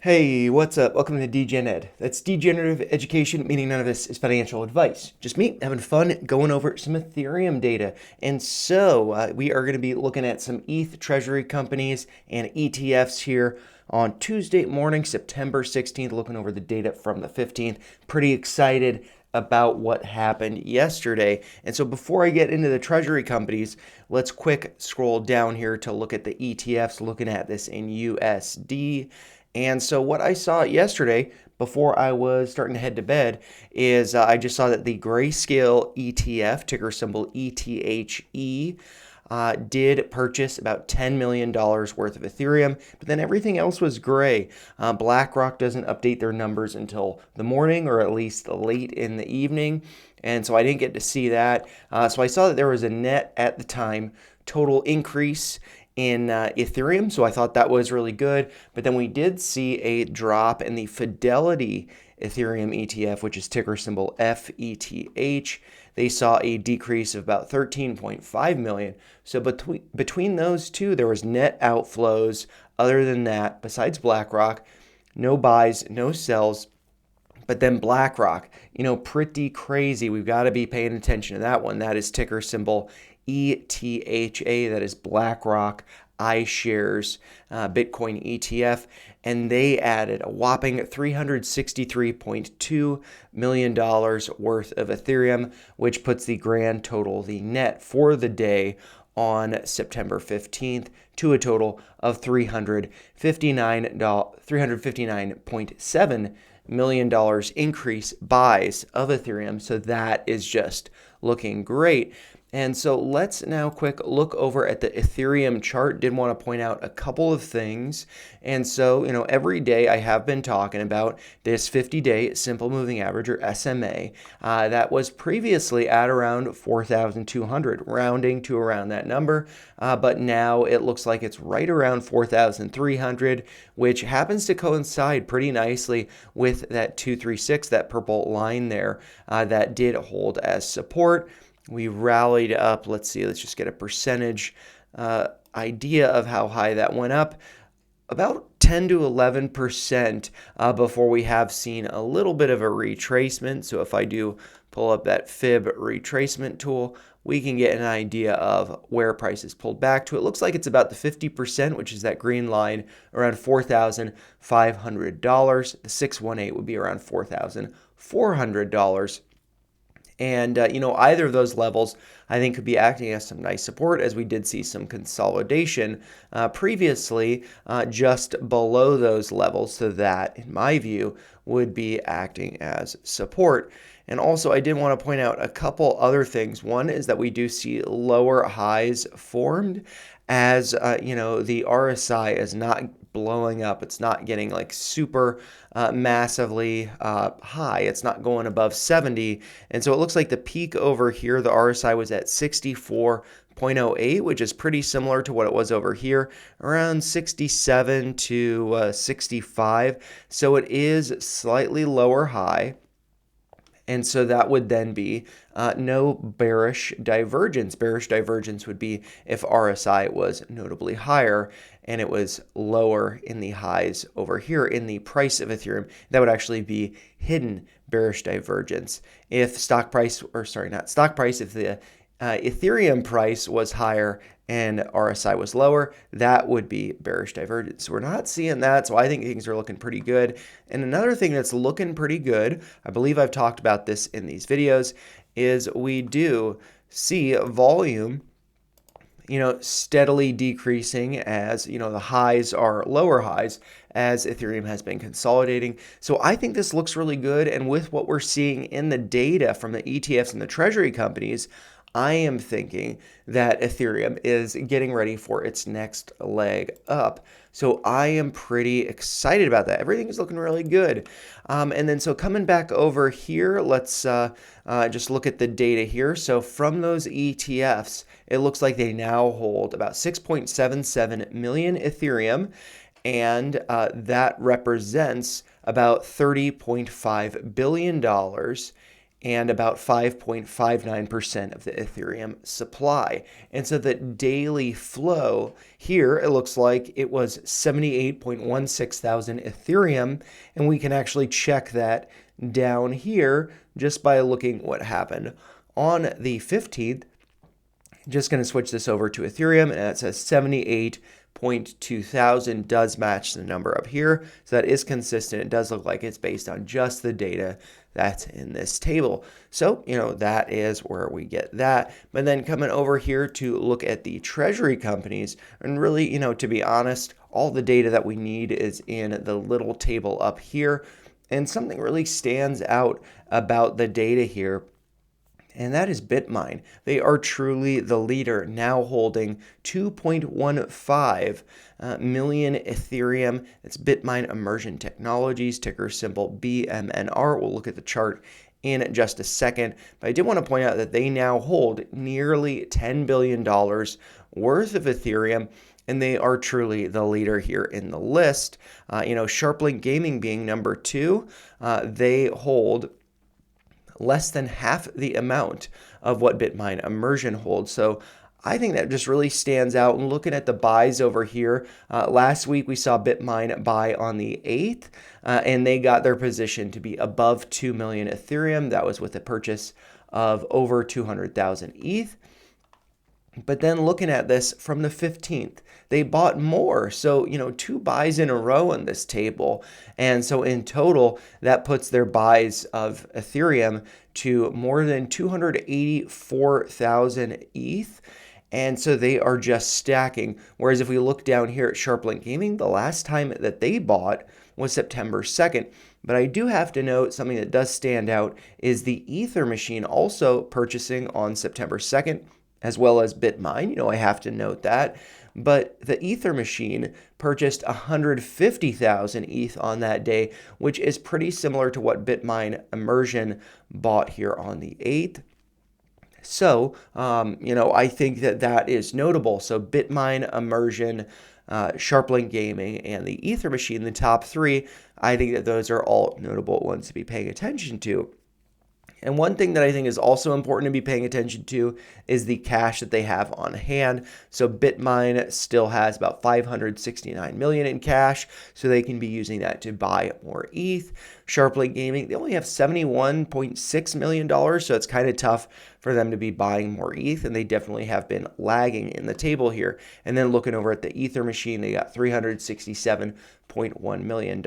Hey, what's up? Welcome to DGen Ed. That's degenerative education, meaning none of this is financial advice. Just me having fun going over some Ethereum data. We are going to be looking at some ETH treasury companies and ETFs here on Tuesday morning, September 16th, looking over the data from the 15th. Pretty excited about what happened yesterday. And so before I get into the treasury companies, let's quick scroll down here to look at the ETFs, looking at this in USD. And so what I saw yesterday before I was starting to head to bed is I just saw that the Grayscale ETF, ticker symbol ETHE, did purchase about $10 million worth of Ethereum, but then everything else was gray. BlackRock doesn't update their numbers until the morning or at least late in the evening, and so I didn't get to see that. So I saw that there was a net at the time total increase in Ethereum, so I thought that was really good. But then we did see a drop in the Fidelity Ethereum ETF, which is ticker symbol FETH. They saw a decrease of about 13.5 million. So between those two, there was net outflows. Other than that, besides BlackRock, no buys, no sells. But then BlackRock, pretty crazy. We've got to be paying attention to that one. That is ticker symbol ETHA. That is BlackRock iShares Bitcoin ETF. And they added a whopping $363.2 million worth of Ethereum, which puts the grand total, the net for the day on September 15th, to a total of $359.7 million increase buys of Ethereum. So that is just looking great. And so let's now quick look over at the Ethereum chart. Did want to point out a couple of things. And so, every day I have been talking about this 50-day simple moving average, or SMA, that was previously at around 4,200, rounding to around that number. But now it looks like it's right around 4,300, which happens to coincide pretty nicely with that 236, that purple line there, that did hold as support. We rallied up. Let's just get a percentage idea of how high that went up. About 10 to 11% before we have seen a little bit of a retracement. So if I do pull up that fib retracement tool, we can get an idea of where prices pulled back to. It looks like it's about the 50%, which is that green line, around $4,500. The 618 would be around $4,400. And, either of those levels, I think, could be acting as some nice support, as we did see some consolidation previously just below those levels. So that, in my view, would be acting as support. And also, I did want to point out a couple other things. One is that we do see lower highs formed as, the RSI is not blowing up. It's not getting like super massively high. It's not going above 70. And so it looks like the peak over here, the RSI was at 64.08, which is pretty similar to what it was over here, around 67 to 65. So it is slightly lower high. And so that would then be no bearish divergence. Bearish divergence would be if RSI was notably higher and it was lower in the highs over here in the price of Ethereum. That would actually be hidden bearish divergence. If if the Ethereum price was higher and RSI was lower, that would be bearish divergence. So we're not seeing that, so I think things are looking pretty good. And another thing that's looking pretty good, I believe I've talked about this in these videos, is we do see volume steadily decreasing as, the highs are lower highs as Ethereum has been consolidating. So I think this looks really good. And with what we're seeing in the data from the ETFs and the treasury companies, I am thinking that Ethereum is getting ready for its next leg up. So I am pretty excited about that. Everything is looking really good. And then so coming back over here, let's just look at the data here. So from those ETFs, it looks like they now hold about 6.77 million Ethereum. And that represents about $30.5 billion and about 5.59% of the Ethereum supply. And so the daily flow here, it looks like it was 78.16 thousand Ethereum, and we can actually check that down here just by looking what happened. On the 15th, just going to switch this over to Ethereum, and it says 78.2 thousand does match the number up here. So that is consistent. It does look like it's based on just the data that's in this table. So, that is where we get that. But then coming over here to look at the Treasury companies, and really, to be honest, all the data that we need is in the little table up here. And something really stands out about the data here, and that is Bitmine. They are truly the leader, now holding 2.15 million Ethereum. It's Bitmine Immersion Technologies, ticker symbol BMNR. We'll look at the chart in just a second, but I did want to point out that they now hold nearly $10 billion worth of Ethereum, and they are truly the leader here in the list. Sharplink Gaming being number 2, they hold less than half the amount of what Bitmine Immersion holds. So I think that just really stands out. And looking at the buys over here, last week we saw Bitmine buy on the 8th, and they got their position to be above 2 million Ethereum. That was with a purchase of over 200,000 ETH. But then looking at this from the 15th, they bought more. So, 2 buys in a row in this table. And so in total, that puts their buys of Ethereum to more than 284,000 ETH. And so they are just stacking. Whereas if we look down here at Sharplink Gaming, the last time that they bought was September 2nd. But I do have to note something that does stand out is the Ether machine also purchasing on September 2nd. As well as Bitmine, I have to note that. But the Ether machine purchased 150,000 ETH on that day, which is pretty similar to what Bitmine Immersion bought here on the 8th. So, I think that is notable. So Bitmine Immersion, Sharplink Gaming, and the Ether machine, the top 3, I think that those are all notable ones to be paying attention to. And one thing that I think is also important to be paying attention to is the cash that they have on hand. So Bitmine still has about 569 million in cash, so they can be using that to buy more ETH. Sharplink Gaming, they only have $71.6 million, so it's kind of tough for them to be buying more ETH, and they definitely have been lagging in the table here. And then looking over at the Ether machine, they got $367.1 million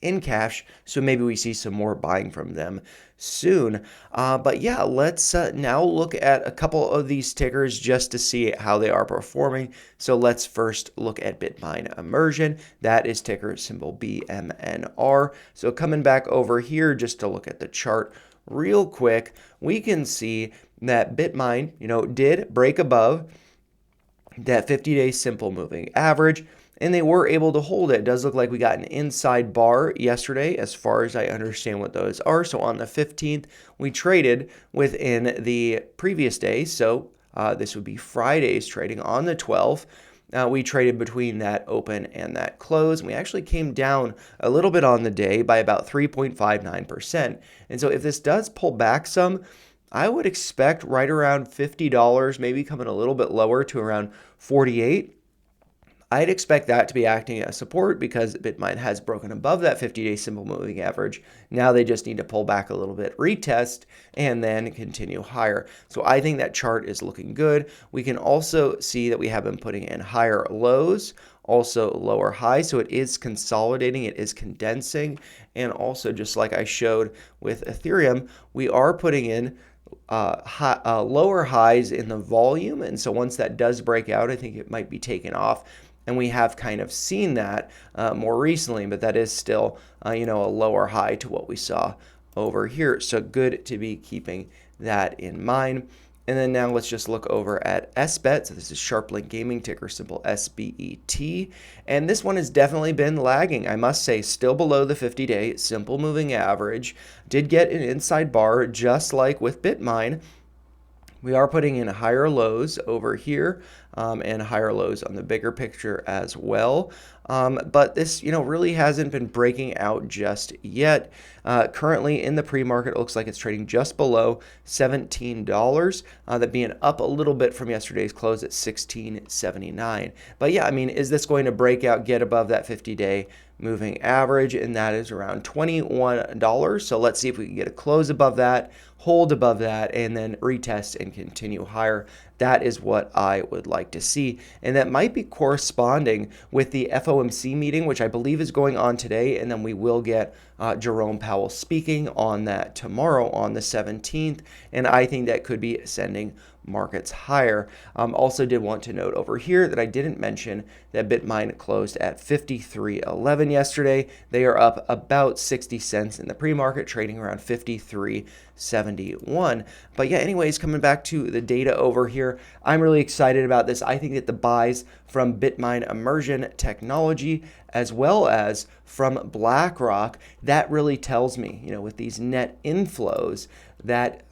in cash, so maybe we see some more buying from them soon. But yeah, let's now look at a couple of these tickers just to see how they are performing. So let's first look at Bitmine Immersion. That is ticker symbol BMNR. So coming back over here just to look at the chart real quick, we can see that Bitmine, did break above that 50-day simple moving average, and they were able to hold it. It does look like we got an inside bar yesterday, as far as I understand what those are. So on the 15th, we traded within the previous day. So this would be Friday's trading on the 12th. We traded between that open and that close. And we actually came down a little bit on the day by about 3.59%. And so if this does pull back some, I would expect right around $50, maybe coming a little bit lower to around 48. I'd expect that to be acting as support because Bitmine has broken above that 50-day simple moving average. Now they just need to pull back a little bit, retest, and then continue higher. So I think that chart is looking good. We can also see that we have been putting in higher lows, also lower highs. So it is consolidating, it is condensing. And also, just like I showed with Ethereum, we are putting in lower highs in the volume. And so once that does break out, I think it might be taken off. And we have kind of seen that more recently, but that is still, a lower high to what we saw over here. So good to be keeping that in mind. And then now let's just look over at SBET. So this is Sharplink Gaming, ticker symbol SBET. And this one has definitely been lagging, I must say, still below the 50-day simple moving average. Did get an inside bar just like with Bitmine. We are putting in higher lows over here and higher lows on the bigger picture as well. but this, really hasn't been breaking out just yet. Currently in the pre-market, it looks like it's trading just below $17. That being up a little bit from yesterday's close at $16.79. But yeah, I mean, is this going to break out, get above that 50-day moving average? And that is around $21. So let's see if we can get a close above that, hold above that, and then retest and continue higher. That is what I would like to see. And that might be corresponding with the FOMC meeting, which I believe is going on today. And then we will get Jerome Powell speaking on that tomorrow on the 17th. And I think that could be sending markets higher. Also did want to note over here that I didn't mention that Bitmine closed at 53.11 yesterday. They are up about 60 cents in the pre-market, trading around 53.71. But yeah, anyways, coming back to the data over here, I'm really excited about this. I think that the buys from Bitmine Immersion Technology as well as from BlackRock, that really tells me, with these net inflows that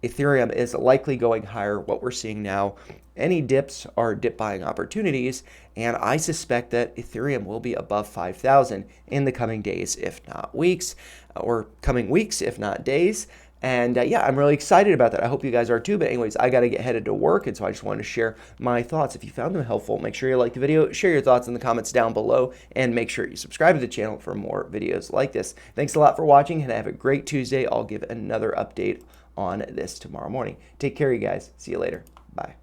Ethereum is likely going higher. What we're seeing now, any dips are dip buying opportunities, and I suspect that Ethereum will be above 5,000 in the coming days, if not weeks, or coming weeks, if not days. And yeah, I'm really excited about that. I hope you guys are too. But anyways, I got to get headed to work, and so I just wanted to share my thoughts. If you found them helpful, make sure you like the video, share your thoughts in the comments down below, and make sure you subscribe to the channel for more videos like this. Thanks a lot for watching, and have a great Tuesday. I'll give another update on this tomorrow morning. Take care, you guys. See you later. Bye.